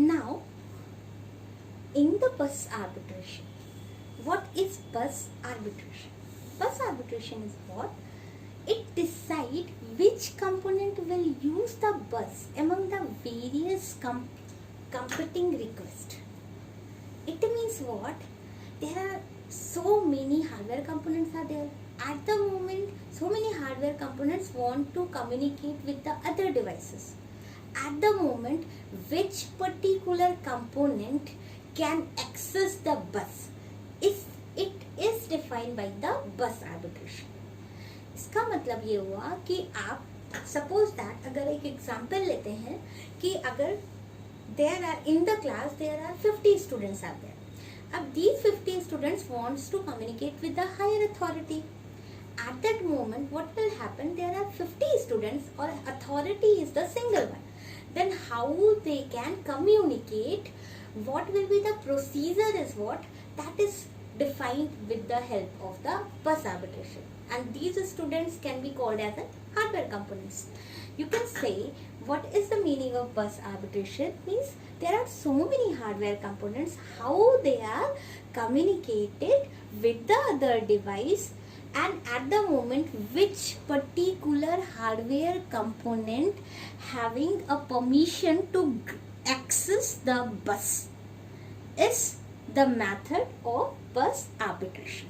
Now, in the bus arbitration, what is bus arbitration? Bus arbitration is what? It decides which component will use the bus among the various competing requests. It means what? There are so many hardware components are there. At the moment, so many hardware components want to communicate with the other devices. At the moment, which particular component can access the bus? It is defined by the bus arbitration. इसका मतलब ये हुआ कि आप suppose that, अगर एक example लेते हैं कि अगर there are in the class there are 50 students are there. अब these 50 students wants to communicate with the higher authority. At that moment, what will happen? There are 50 students or authority is the single one. Then how they can communicate? What will be the procedure is what? That is defined with the help of the bus arbitration. And these students can be called as hardware components. You can say what is the meaning of bus arbitration? Means there are so many hardware components, how they are communicated with the other device, and at the moment which particular hardware component having a permission to access the bus is the method of bus arbitration.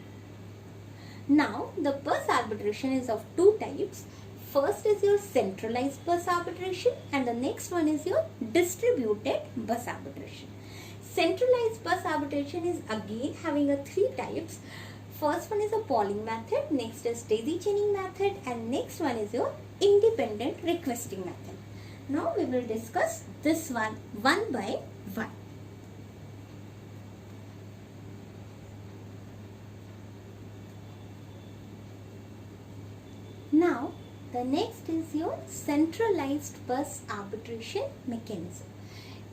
Now, the bus arbitration is of two types. First is your centralized bus arbitration and the next one is your distributed bus arbitration. Centralized bus arbitration is again having a three types. First one is a polling method, next is daisy chaining method, and next one is your independent requesting method. Now we will discuss this one by one. Now, the next is your centralized bus arbitration mechanism.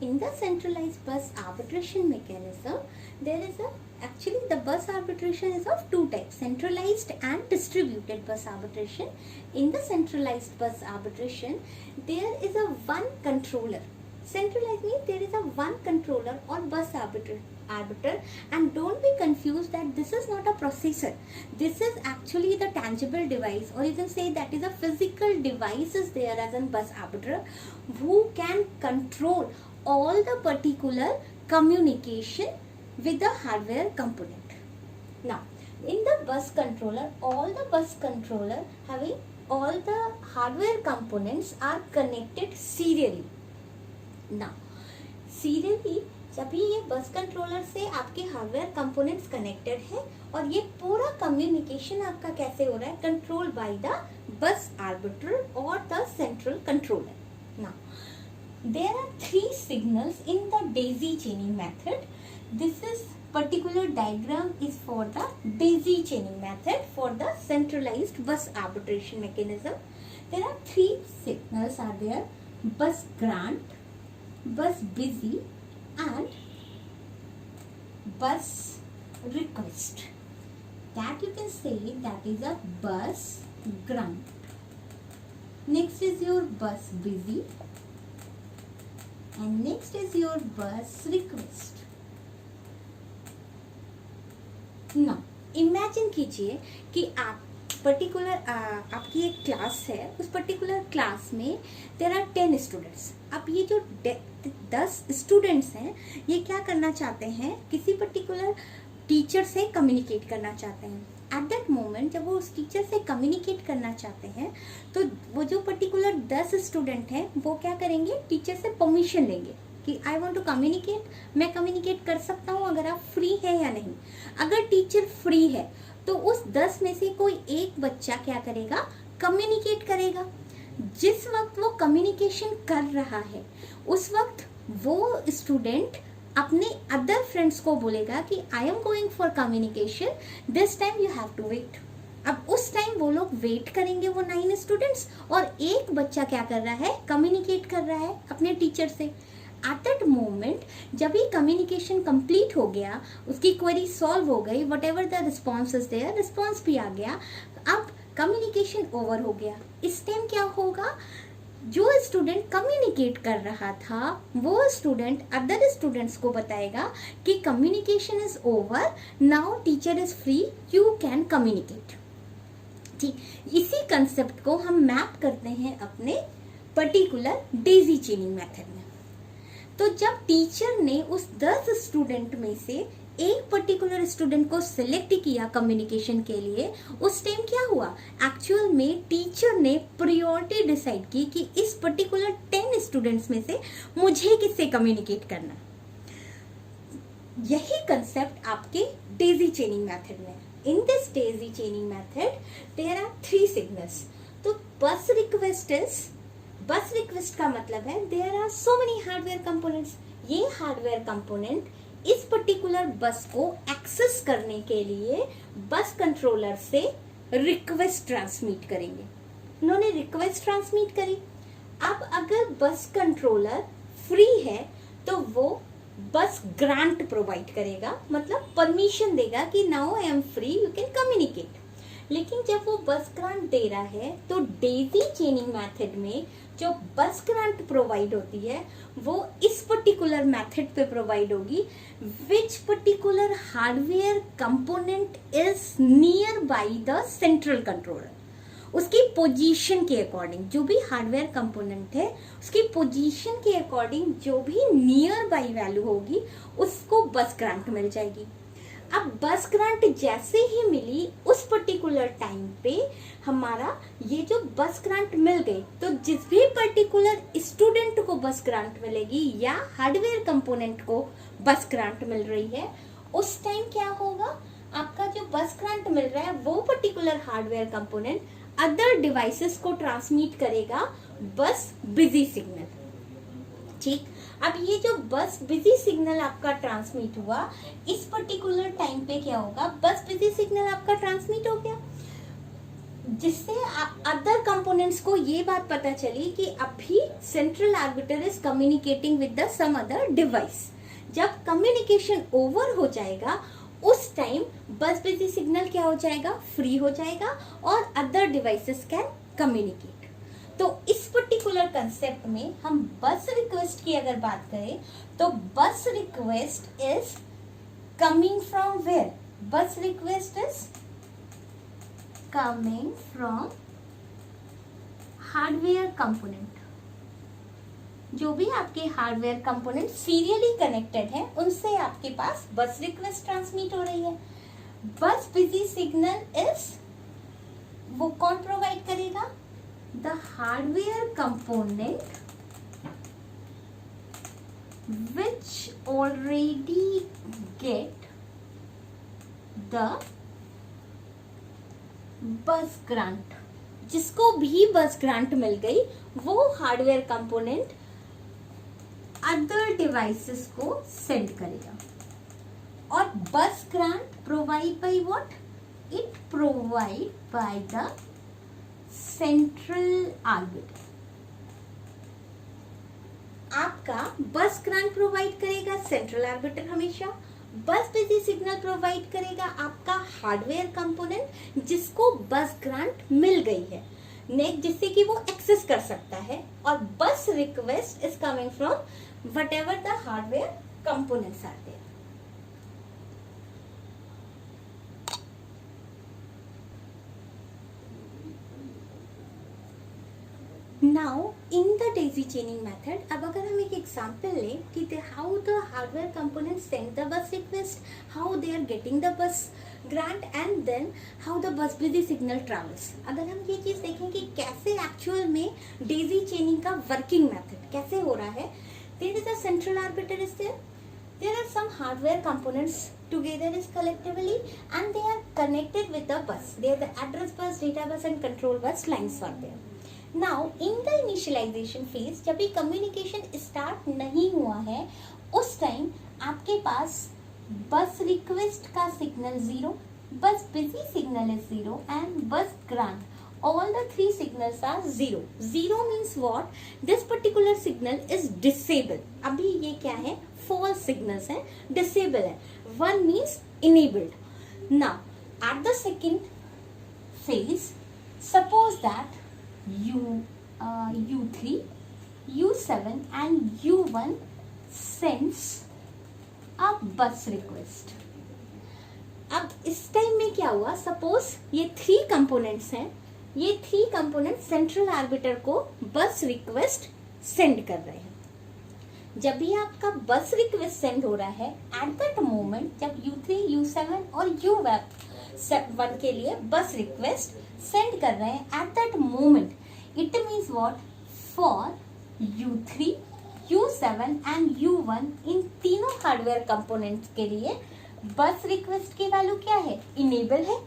In the centralized bus arbitration mechanism, there is actually the bus arbitration is of two types, centralized and distributed bus arbitration. In the centralized bus arbitration, there is a one controller. Centralized means there is a one controller or bus arbiter, and don't be confused that this is not a processor. This is actually the tangible device, or you can say that is a physical device is there as a bus arbiter who can control all the particular communication with the hardware component. Now, in the bus controller, all the bus controller having all the hardware components are connected serially. Now, serially जब ये bus controller से आपके hardware components connected है और ये पूरा communication आपका कैसे हो रहा है, control by the bus arbiter और the central controller. Now there are three signals in the daisy chaining method. This is particular diagram is for the daisy chaining method for the centralized bus arbitration mechanism. There are three signals are there: bus grant, bus busy, and bus request. That you can say that is a bus grant. Next is your bus busy and next is your bus request. Now imagine कीजिए कि आप particular आपकी एक class है, उस particular class में there are 10 students. अब ये जो 10 स्टूडेंट्स हैं ये क्या करना चाहते हैं, किसी पर्टिकुलर टीचर से कम्युनिकेट करना चाहते हैं. एट दैट मोमेंट जब वो उस टीचर से कम्युनिकेट करना चाहते हैं तो वो जो पर्टिकुलर 10 स्टूडेंट हैं वो क्या करेंगे, टीचर से परमिशन लेंगे कि आई वॉन्ट टू कम्युनिकेट, मैं कम्युनिकेट कर सकता हूँ, अगर आप फ्री है या नहीं. अगर टीचर फ्री है तो उस 10 में से कोई एक बच्चा क्या करेगा, कम्युनिकेट करेगा. जिस वक्त वो कम्युनिकेशन कर रहा है उस वक्त वो स्टूडेंट अपने अदर फ्रेंड्स को बोलेगा कि I am going for communication, this time you have to wait. अब उस टाइम वो लोग वेट करेंगे, वो 9 स्टूडेंट्स, और एक बच्चा क्या कर रहा है, कम्युनिकेट कर रहा है अपने टीचर से. एट दैट मोमेंट जब ये कम्युनिकेशन कंप्लीट हो गया, उसकी क्वेरी सॉल्व हो गई, whatever the response is there, response भी आ गया, अब कम्युनिकेशन ओवर हो गया. इस टाइम क्या होगा, जो स्टूडेंट कम्युनिकेट कर रहा था वो स्टूडेंट अदर स्टूडेंट्स को बताएगा कि communication is over, now teacher is free, you can communicate. ठीक, इसी कंसेप्ट को हम मैप करते हैं अपने पर्टिकुलर डेजी चेनिंग मेथड में। तो जब टीचर ने उस 10 स्टूडेंट में से एक पर्टिकुलर स्टूडेंट को सिलेक्ट किया कम्युनिकेशन के लिए, उस टाइम क्या हुआ, एक्चुअल में टीचर ने प्रायोरिटी डिसाइड की कि इस पर्टिकुलर 10 स्टूडेंट्स में से मुझे किससे कम्युनिकेट करना। यही कंसेप्ट आपके डेजी चेनिंग मेथड में। In this daisy chaining method there are 3 signals. तो बस रिक्वेस्ट का मतलब है there are so many hardware components. ये हार्डवेयर कंपोनेंट इस पर्टिकुलर बस को एक्सेस करने के लिए बस कंट्रोलर से रिक्वेस्ट ट्रांसमिट करेंगे। उन्होंने रिक्वेस्ट ट्रांसमिट करी। अब अगर बस कंट्रोलर फ्री है तो वो बस ग्रांट प्रोवाइड करेगा, मतलब परमिशन देगा कि now I am free, you can communicate. लेकिन जब वो बस ग्रांट दे रहा है तो डेजी चेनिंग मेथड में जो बस ग्रांट प्रोवाइड होती है वो इस पर्टिकुलर मेथड पे प्रोवाइड होगी, विच particular hardware component is near by the central controller. उसकी पोजीशन के अकॉर्डिंग, जो भी हार्डवेयर कंपोनेंट है उसकी पोजीशन के अकॉर्डिंग जो भी नियर बाय वैल्यू होगी उसको बस ग्रांट मिल जाएगी। अब बस ग्रांट जैसे ही मिली उस पर्टिकुलर टाइम पे हमारा ये जो बस ग्रांट मिल गई, तो जिस भी पर्टिकुलर स्टूडेंट को बस ग्रांट मिलेगी या हार्डवेयर कंपोनेंट को बस ग्रांट मिल रही है, उस टाइम क्या होगा, आपका जो बस ग्रांट मिल रहा है वो particular hardware component other devices को ट्रांसमिट करेगा बस बिजी सिग्नल। ठीक, अब ये जो बस बिजी सिग्नल आपका ट्रांसमिट हुआ, इस पर्टिकुलर टाइम पे क्या होगा, बस बिजी सिग्नल आपका ट्रांसमिट हो गया, जिससे अदर कंपोनेंट्स को ये बात पता चली कि अभी central arbiter is communicating with the some other device. जब कम्युनिकेशन ओवर हो जाएगा उस टाइम बस बिजी सिग्नल क्या हो जाएगा, फ्री हो जाएगा और अदर डिवाइसेस कैन कम्युनिकेट। तो इस पर्टिकुलर कंसेप्ट में हम बस रिक्वेस्ट की अगर बात करें तो bus request is coming from where, bus request is coming from hardware component. जो भी आपके हार्डवेयर कंपोनेंट सीरियली कनेक्टेड है उनसे आपके पास बस रिक्वेस्ट ट्रांसमिट हो रही है। बस बिजी सिग्नल इज, वो कौन प्रोवाइड करेगा, the hardware component which already get the bus grant। जिसको भी बस ग्रांट मिल गई वो हार्डवेयर कंपोनेंट अदर डिवाइसेस को सेंड करेगा। और bus grant provide by what, it provide by the central arbiter. आपका बस ग्रांट प्रोवाइड करेगा सेंट्रल आर्बिटर, हमेशा बस बिजी सिग्नल प्रोवाइड करेगा आपका हार्डवेयर कंपोनेंट जिसको बस ग्रांट मिल गई है नेक्स्ट, जिससे कि वो एक्सेस कर सकता है। और bus request is coming from whatever the hardware components are there. Now in the daisy chaining method, अब अगर हम एक एग्जांपल लें कि how the hardware component send the bus request, how they are getting the bus grant and then how the bus busy signal travels. अगर हम ये चीज देखें कि कैसे एक्चुअल में डेजी चेनिंग का वर्किंग मेथड कैसे हो रहा है, there is a central arbiter is there are some hardware components together is collectively and they are connected with the bus. They are the address bus, data bus and control bus lines are there. Now in the initialization phase, जब भी communication start नहीं हुआ है उस time आपके पास बस request का signal 0, बस busy signal is 0 and bus grant, all the 3 signals are 0. 0 means what? This particular signal is disabled. अभी ये क्या है, false signals है, disable है. 1 means enabled. Now at the second phase, suppose that you U3, U7 and U1 sends a bus request. अब इस time में क्या हुआ, सपोज ये 3 कंपोनेंट्स हैं, ये 3 कंपोनेंट सेंट्रल आर्बिटर को बस रिक्वेस्ट सेंड कर रहे हैं. जब भी आपका बस रिक्वेस्ट सेंड हो रहा है, एट दैट मोमेंट जब U3, U7 और U1 के लिए बस रिक्वेस्ट सेंड कर रहे हैं, eight that moment it means what, for U3, U7 and U1 इन तीनों हार्डवेयर कंपोनेंट्स के लिए बस रिक्वेस्ट की वैल्यू क्या है, इनेबल है.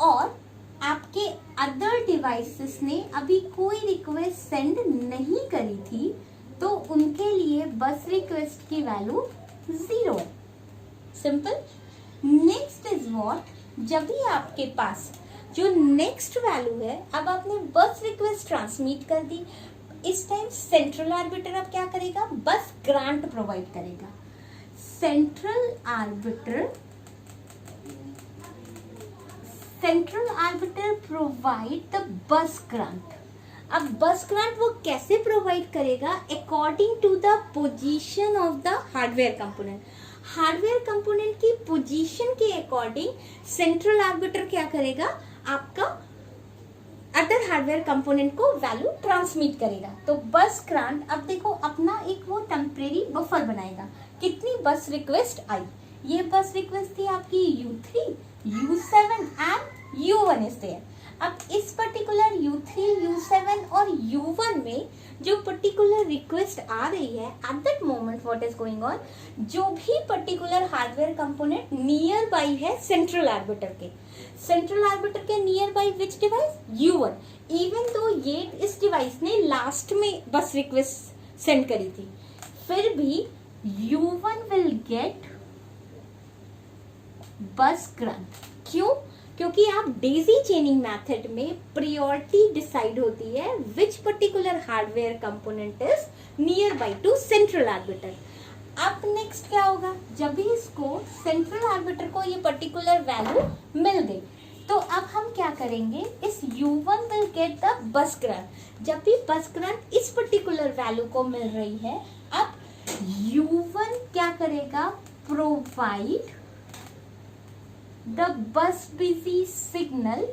और आपके अदर डिवाइसेस ने अभी कोई रिक्वेस्ट सेंड नहीं करी थी, तो उनके लिए बस रिक्वेस्ट की वैल्यू 0 है. सिंपल. नेक्स्ट इज व्हाट, जब भी आपके पास जो नेक्स्ट वैल्यू है, अब आपने बस रिक्वेस्ट ट्रांसमिट कर दी, इस टाइम सेंट्रल आर्बिटर अब क्या करेगा, बस ग्रांट प्रोवाइड करेगा. Central arbiter provide the bus grant. अब बस ग्रांट वो कैसे प्रोवाइड करेगा, according to the position of the hardware component. Hardware component की पोजीशन के अकॉर्डिंग सेंट्रल आर्बिटर क्या करेगा, आपका अदर हार्डवेयर कंपोनेंट को वैल्यू ट्रांसमिट करेगा. तो बस ग्रांट अब देखो अपना एक वो टेम्परेरी बफर बनाएगा. कितनी बस रिक्वेस्ट आई, ये बस रिक्वेस्ट थी आपकी U3, U7 and U1 is there. अब इस पर्टिकुलर U3, U7 और U1 में जो पर्टिकुलर रिक्वेस्ट आ रही है, eight that moment what is going on, जो भी particular hardware component near by है सेंट्रल आर्बिटर के near by which device, U1. Even though ये इस डिवाइस ने लास्ट में बस रिक्वेस्ट सेंड करी थी, फिर भी U1 विल गेट बस ग्रांट. क्यों, क्योंकि आप डेजी चेनिंग मेथड में प्रायोरिटी डिसाइड होती है which particular hardware component is nearby to central arbiter. अब नेक्स्ट क्या होगा, जब भी इसको सेंट्रल आर्बिटर को ये पर्टिकुलर वैल्यू मिल गई, तो अब हम क्या करेंगे, इस U1 will get the bus grant. जब भी बस ग्रांट इस पर्टिकुलर वैल्यू को मिल रही है, अब U1 क्या करेगा, provide the bus busy signal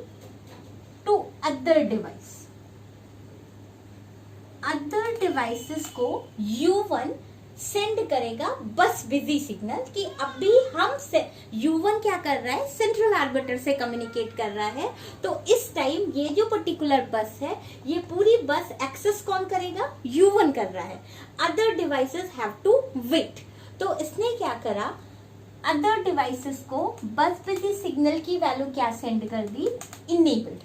to other device. Other devices को U1 सेंड करेगा बस बिजी सिग्नल कि अभी हम से U1 क्या कर रहा है, सेंट्रल आर्बिटर से कम्युनिकेट कर रहा है. तो इस टाइम ये जो पर्टिकुलर बस है, ये पूरी बस एक्सेस कौन करेगा, U1 कर रहा है. Other devices have to wait. तो इसने क्या करा, अदर डिवाइसेस को बस बिजी सिग्नल की वैल्यू क्या सेंड कर दी, इनेबल्ड.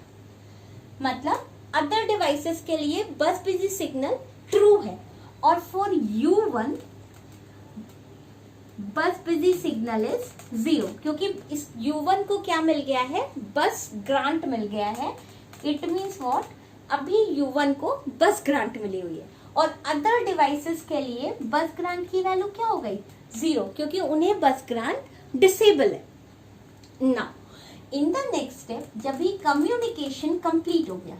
मतलब अदर डिवाइसेस के लिए बस बिजी सिग्नल ट्रू है, और फॉर U1 बस बिजी सिग्नल इज 0, क्योंकि इस U1 को क्या मिल गया है, बस ग्रांट मिल गया है. इट मीन्स व्हाट, अभी U1 को बस ग्रांट मिली हुई है, और अदर डिवाइसेस के लिए बस ग्रांट की वैल्यू क्या हो गई, 0, क्योंकि उन्हें बस ग्रांट डिसेबल है. Now in the next step, जब भी कम्युनिकेशन कंप्लीट हो गया,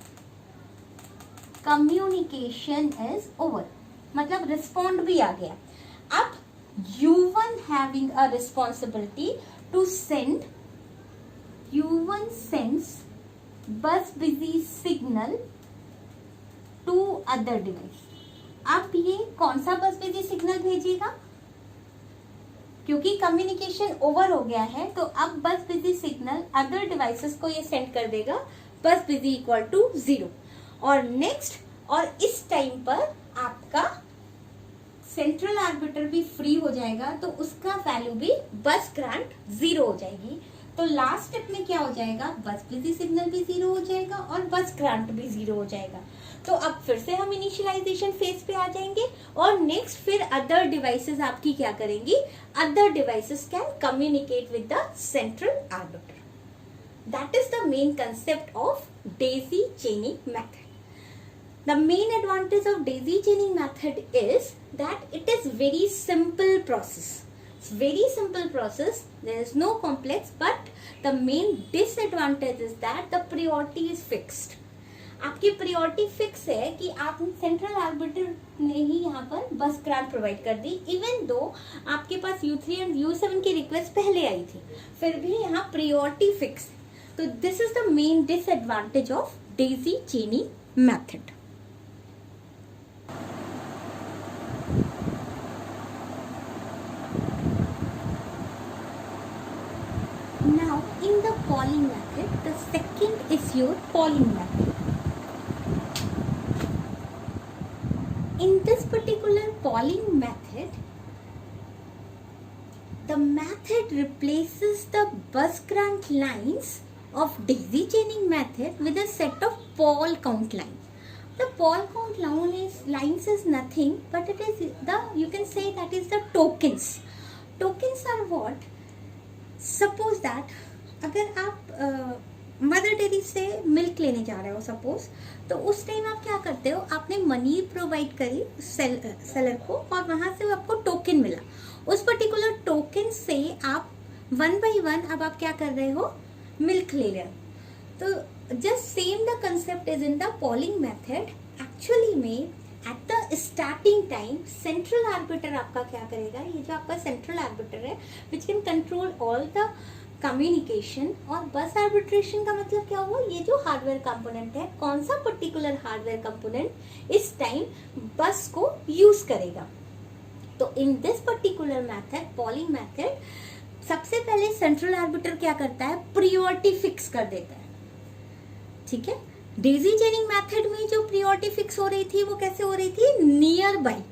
कम्युनिकेशन इज ओवर, मतलब रिस्पॉन्ड भी आ गया. अब U1 having a responsibility to send, U1 sends bus busy signal to other device. अब ये कौन सा बस बिजी सिग्नल भेजेगा, क्योंकि कम्युनिकेशन ओवर हो गया है, तो अब बस बिजी सिग्नल अदर डिवाइसेस को ये सेंड कर देगा बस बिजी इक्वल टू 0. और नेक्स्ट, और इस टाइम पर आपका सेंट्रल आर्बिटर भी फ्री हो जाएगा, तो उसका वैल्यू भी बस ग्रांट 0 हो जाएगी. तो लास्ट स्टेप में क्या हो जाएगा, बस बिजी सिग्नल भी 0 हो जाएगा और बस ग्रांट भी 0 हो जाएगा. तो अब फिर से हम इनिशियलाइजेशन फेज पे आ जाएंगे, और नेक्स्ट फिर अदर डिवाइसेस आपकी क्या करेंगी, other devices can communicate with the central arbiter. That is the main concept of daisy chaining method. The main advantage of daisy chaining method is that it is very simple process. It's very simple process. There is no complex, but the main disadvantage is that the priority is fixed. आपकी priority fix है कि आप central orbiter ने ही यहाँ पर बस grant provide कर दी, even though आपके पास U3 एंड U7 की रिक्वेस्ट पहले आई थी, फिर भी यहाँ प्रायोरिटी फिक्स है। तो this is the main disadvantage of daisy chaining method. Now in the polling method, the second is your polling method. In this particular polling method, the method replaces the bus grant lines of daisy chaining method with a set of poll count lines. The poll count lines is nothing but it is the, you can say that is the tokens. Tokens are what? Ssuppose that अगर आप mother dairy से milk लेने जा रहे हो suppose, तो उस time आप क्या करते हो, आपने मनी प्रोवाइड करी सेलर को और वहां से आपको टोकन मिला, उस पर्टिकुलर टोकन से आप 1 by 1 अब आप क्या कर रहे हो, मिल्क ले रहे हो। तो just same the concept is in the polling method. Actually में at the starting time central arbiter आपका क्या करेगा, ये जो आपका सेंट्रल आर्बिटर है which can control all the communication, और बस आर्बिट्रेशन का मतलब क्या हुआ, ये जो हार्डवेयर कंपोनेंट है, कौन सा पर्टिकुलर हार्डवेयर कंपोनेंट इस टाइम बस को यूज करेगा। तो in this particular method, polling method, सबसे पहले सेंट्रल आर्बिटर क्या करता है, प्रायोरिटी फिक्स कर देता है। ठीक है, डेजी चेनिंग मेथड में जो प्रायोरिटी फिक्स हो रही थी वो कैसे हो रही थी, नियर बाय,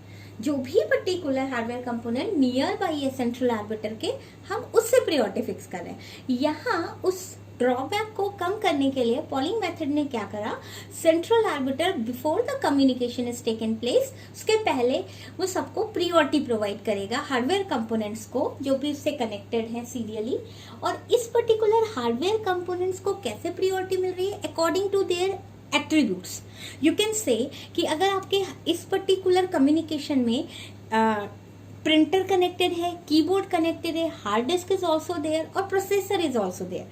जो भी particular hardware component near by है सेंट्रल आर्बिटर के, हम उससे प्रायोरिटी फिक्स कर रहे हैं। यहाँ उस ड्रॉबैक को कम करने के लिए पोलिंग मेथड ने क्या करा, central arbiter before the communication is taken place, उसके पहले वो सबको प्रायोरिटी प्रोवाइड करेगा, हार्डवेयर कंपोनेंट्स को जो भी उससे कनेक्टेड है सीरियली। और इस पर्टिकुलर हार्डवेयर कंपोनेंट्स को कैसे प्रायोरिटी मिल रही है, according to their attributes. You can say कि अगर आपके इस पर्टिकुलर कम्युनिकेशन में प्रिंटर कनेक्टेड है, कीबोर्ड कनेक्टेड है, hard disk is also there और प्रोसेसर इज ऑल्सो देयर,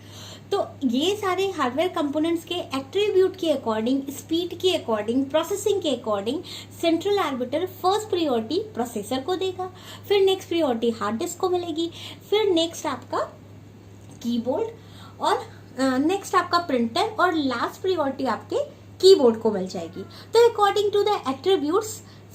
तो ये सारे हार्डवेयर कंपोनेंट्स के एट्रीब्यूट के अकॉर्डिंग, स्पीड के अकॉर्डिंग, प्रोसेसिंग के अकॉर्डिंग national arbiter first priority processor को देगा, फिर नेक्स्ट प्रायोरिटी हार्ड डिस्क को मिलेगी, फिर नेक्स्ट आपका कीबोर्ड और नेक्स्ट आपका प्रिंटर और लास्ट प्रायोरिटी आपके कीबोर्ड को मिल जाएगी। तो according to the attributes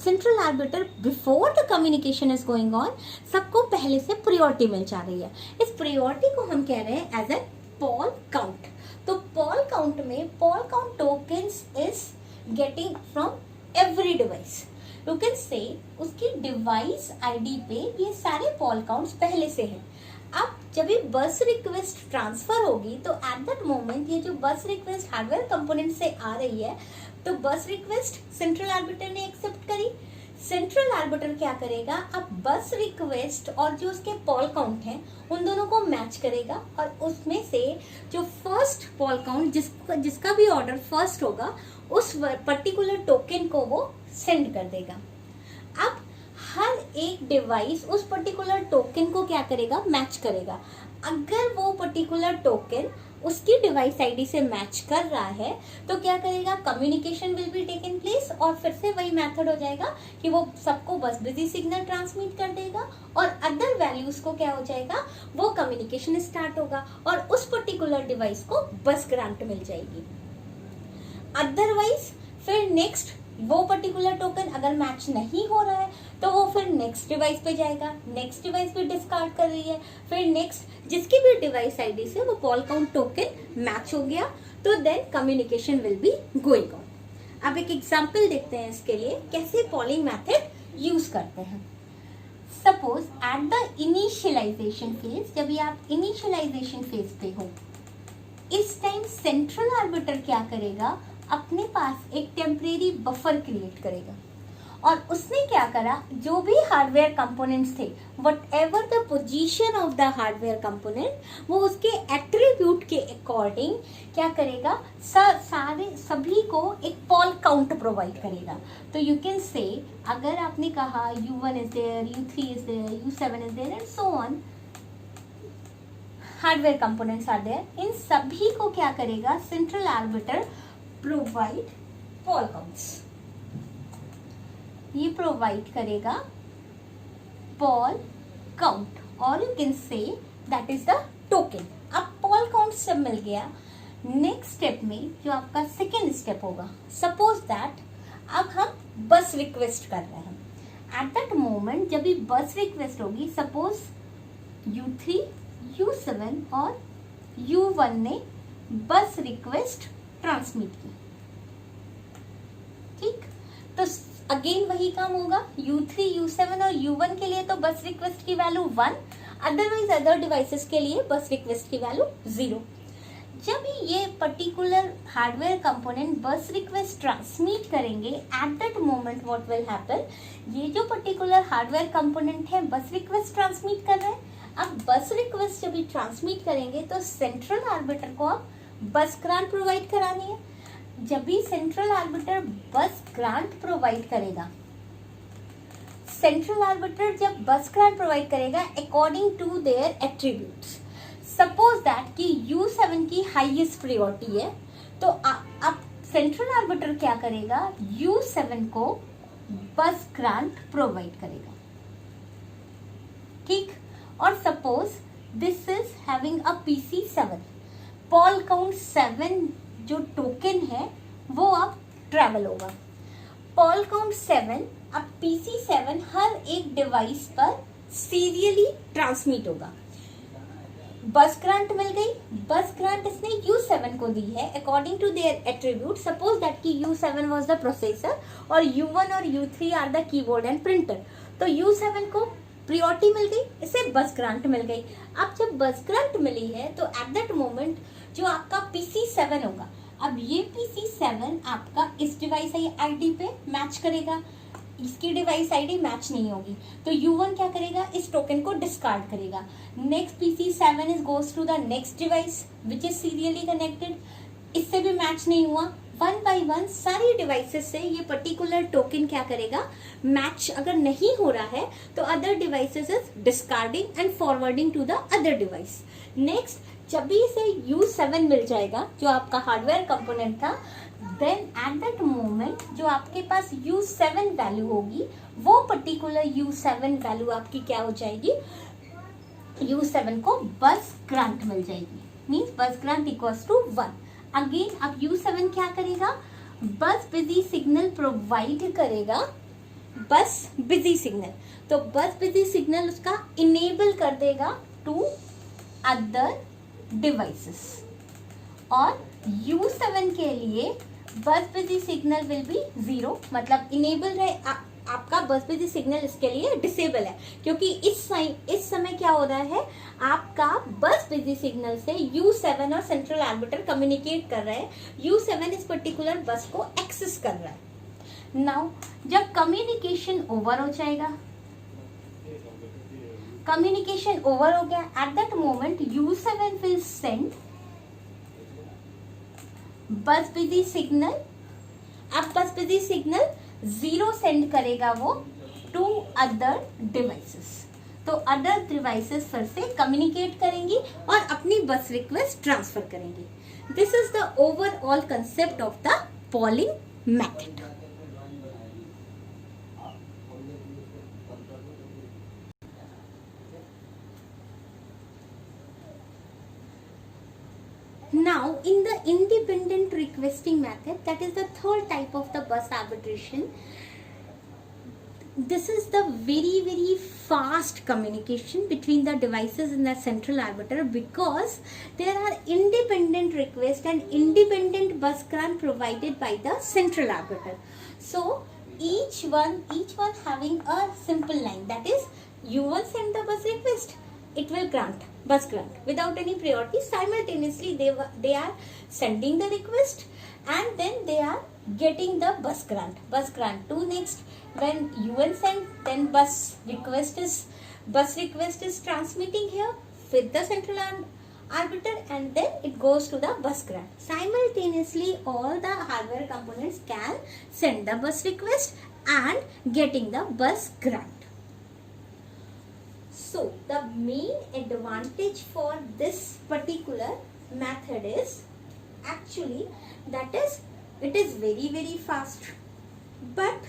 central arbiter before the communication is going on सबको पहले से प्रायोरिटी मिल जा रही है। इस प्रायोरिटी को हम कह रहे हैं एज ए पॉल काउंट। तो पॉल काउंट में Paul count tokens is getting from every device. You can से उसकी डिवाइस आईडी पे ये सारे पॉल काउंट्स पहले से हैं। अब जब भी बस रिक्वेस्ट ट्रांसफर होगी तो एट दैट मोमेंट ये जो बस रिक्वेस्ट हार्डवेयर कंपोनेंट से आ रही है तो बस रिक्वेस्ट सेंट्रल आर्बिटर ने एक्सेप्ट करी। सेंट्रल आर्बिटर क्या करेगा, अब बस रिक्वेस्ट और जो उसके पॉल काउंट है उन दोनों को मैच करेगा और उसमें से जो फर्स्ट पॉल काउंट जिसका भी ऑर्डर फर्स्ट होगा उस पर्टिकुलर टोकन को वो सेंड कर देगा। अब हर एक डिवाइस उस पर्टिकुलर टोकन को क्या करेगा, मैच करेगा। अगर वो पर्टिकुलर टोकन उसकी डिवाइस आईडी से मैच कर रहा है तो क्या करेगा, communication will be taken place और फिर से वही मेथड हो जाएगा कि वो सबको बस बिजी सिग्नल ट्रांसमिट कर देगा और अदर वैल्यूज को क्या हो जाएगा, वो कम्युनिकेशन स्टार्ट होगा और उस पर्टिकुलर डिवाइस को बस ग्रांट मिल जाएगी। अदरवाइज फिर नेक्स्ट वो पर्टिकुलर टोकन अगर मैच नहीं हो रहा है तो वो फिर नेक्स्ट डिवाइस पे जाएगा, नेक्स्ट डिवाइस पे डिस्कार्ड कर रही है, फिर नेक्स्ट जिसकी भी डिवाइस आईडी से वो पॉल काउंट टोकन मैच हो गया तो then communication will be going on. अब एक एग्जांपल देखते हैं इसके लिए कैसे पॉलिंग मेथड यूज करते हैं। Suppose at the initialization phase, जब आप इनिशियलाइजेशन फेज पे हो इस टाइम सेंट्रल आर्बिटर क्या करेगा, अपने पास एक टेम्परेरी बफर क्रिएट करेगा और उसने क्या करा, जो भी हार्डवेयर कंपोनेंट्स थे what ever the position of the hardware component वो उसके एट्रीब्यूट के अकॉर्डिंग क्या करेगा, सभी को एक पॉल काउंट प्रोवाइड करेगा। तो यू कैन से अगर आपने कहा U1 is there, U3 is there, U7 is there and so on, hardware components are there, इन सभी को क्या करेगा central arbiter provide poll counts, ये प्रोवाइड करेगा पॉल काउंट और you can say that is the token. अब poll count सब मिल गया, नेक्स्ट स्टेप में जो आपका सेकेंड स्टेप होगा, सपोज दैट अब हम बस रिक्वेस्ट कर रहे हैं। एट दैट मोमेंट जब भी बस रिक्वेस्ट होगी, सपोज U3, U7 और U1 ने बस रिक्वेस्ट ट्रांसमिट की, ठीक, तो अगेन वही काम होगा। U3, U7 और U1 के लिए तो बस रिक्वेस्ट की वैल्यू 1, अदरवाइज अदर डिवाइसेस के लिए बस रिक्वेस्ट की वैल्यू 0। जब ये पर्टिकुलर हार्डवेयर कंपोनेंट बस रिक्वेस्ट ट्रांसमिट करेंगे, eight that moment what will happen, ये जो पर्टिकुलर हार्डवेयर कंपोनेंट है बस रिक्वेस्ट ट्रांसमिट कर रहे हैं। अब बस रिक्वेस्ट जब भी ट्रांसमिट करेंगे तो सेंट्रल आर्बिटर को अब बस ग्रांट प्रोवाइड करानी है। जब भी central arbiter bus grant provide करेगा, सेंट्रल आर्बिटर जब बस ग्रांट प्रोवाइड करेगा according to their attributes, suppose that कि U7 की हाईएस्ट प्रायोरिटी है, तो अब सेंट्रल आर्बिटर क्या करेगा, U7 को बस ग्रांट प्रोवाइड करेगा, ठीक। और suppose this is having a PC7, Paul count 7 जो टोकन है वो अब ट्रैवल होगा। पॉल काउंट 7 अब PC7 हर एक डिवाइस पर सीरियली ट्रांसमिट होगा। बस ग्रांट मिल गई, बस ग्रांट इसने U7 को दी है according to their attribute. Suppose that कि U7 वाज द प्रोसेसर और U1 और U3 are the keyboard and printer, तो U7 को प्रायोरिटी मिल गई, इसे बस ग्रांट मिल गई। अब जब बस ग्रांट मिली है तो एट दैट मोमेंट जो आपका PC7 होगा, अब ये PC7 आपका इस डिवाइस आईडी पे मैच करेगा, इसकी डिवाइस आईडी मैच नहीं होगी, तो U1 क्या करेगा, इस टोकन को डिस्कार्ड करेगा। Next PC7 is goes to the next device which is serially connected, इससे भी मैच नहीं हुआ। वन बाय वन सारी डिवाइसेस से ये पर्टिकुलर टोकन क्या करेगा, मैच अगर नहीं हो रहा है तो other devices is discarding and forwarding to the other device. Next जब भी इसे U7 मिल जाएगा जो आपका हार्डवेयर कंपोनेंट था, देन एट दैट मोमेंट जो आपके पास U7 वैल्यू होगी वो पर्टिकुलर U7 वैल्यू आपकी क्या हो जाएगी, U7 को बस ग्रांट मिल जाएगी, मीन्स बस ग्रांट इक्वल्स टू 1। अगेन अब U7 क्या करेगा, बस बिजी सिग्नल प्रोवाइड करेगा, बस बिजी सिग्नल, तो बस बिजी सिग्नल उसका इनेबल कर देगा टू अदर डिवाइसेस, और U7 के लिए बस बिजी सिग्नल विल बी 0, मतलब इनेबल रहे आपका बस बिजी सिग्नल इसके लिए डिसेबल है, क्योंकि इस समय क्या हो रहा है, आपका बस बिजी सिग्नल से U7 और सेंट्रल आर्बिटर कम्युनिकेट कर रहे हैं, U7 इस पर्टिकुलर बस को एक्सेस कर रहा है। नाउ जब कम्युनिकेशन ओवर हो जाएगा, कम्युनिकेशन ओवर हो गया, eight that moment U7 will send बस बिजी सिग्नल, अब बस बिजी सिग्नल 0 सेंड करेगा वो टू अदर डिवाइसेस, तो अदर डिवाइसेस फिर से कम्युनिकेट करेंगी और अपनी बस रिक्वेस्ट ट्रांसफर करेंगी। This is the overall concept of the polling method. Now, in the independent requesting method, that is the third type of the bus arbitration, this is the very fast communication between the devices in the central arbiter, because there are independent request and independent bus grant provided by the central arbiter. So each one having a simple line, that is U1 send the bus request, it will grant bus grant without any priority. Simultaneously they are sending the request and then they are getting the bus grant to next. When UN send, then bus request is transmitting here with the central arbiter, and then it goes to the bus grant. Simultaneously all the hardware components can send the bus request and getting the bus grant. So the main advantage for this particular method is actually that is it is very very fast. But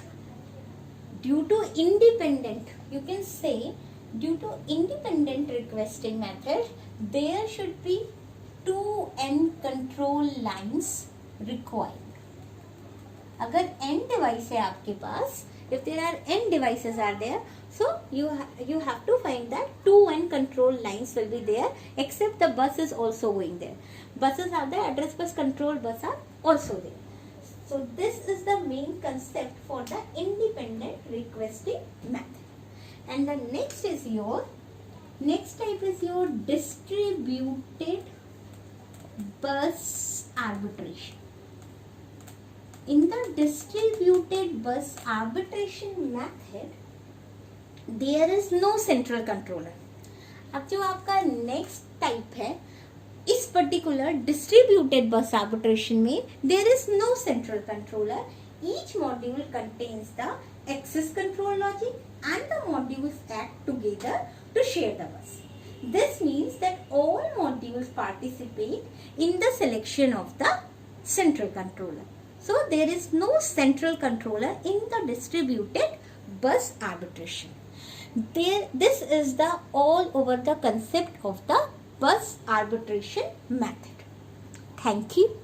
due to independent, you can say, due to independent requesting method, there should be 2 end control lines required. अगर n device है आपके पास, if there are n devices are there, so you have to find that 2 end control lines will be there, except the bus is also going there. Buses are there, address bus, control bus are also there. So this is the main concept for the independent requesting method. And the next type is your distributed bus arbitration. In the distributed bus arbitration method, there is no central controller. अब जो आपका next type है, इस particular distributed bus arbitration में there is no central controller. Each module contains the access control logic and the modules act together to share the bus. This means that all modules participate in the selection of the central controller. So there is no central controller in the distributed bus arbitration. This is the all over the concept of the bus arbitration method. Thank you.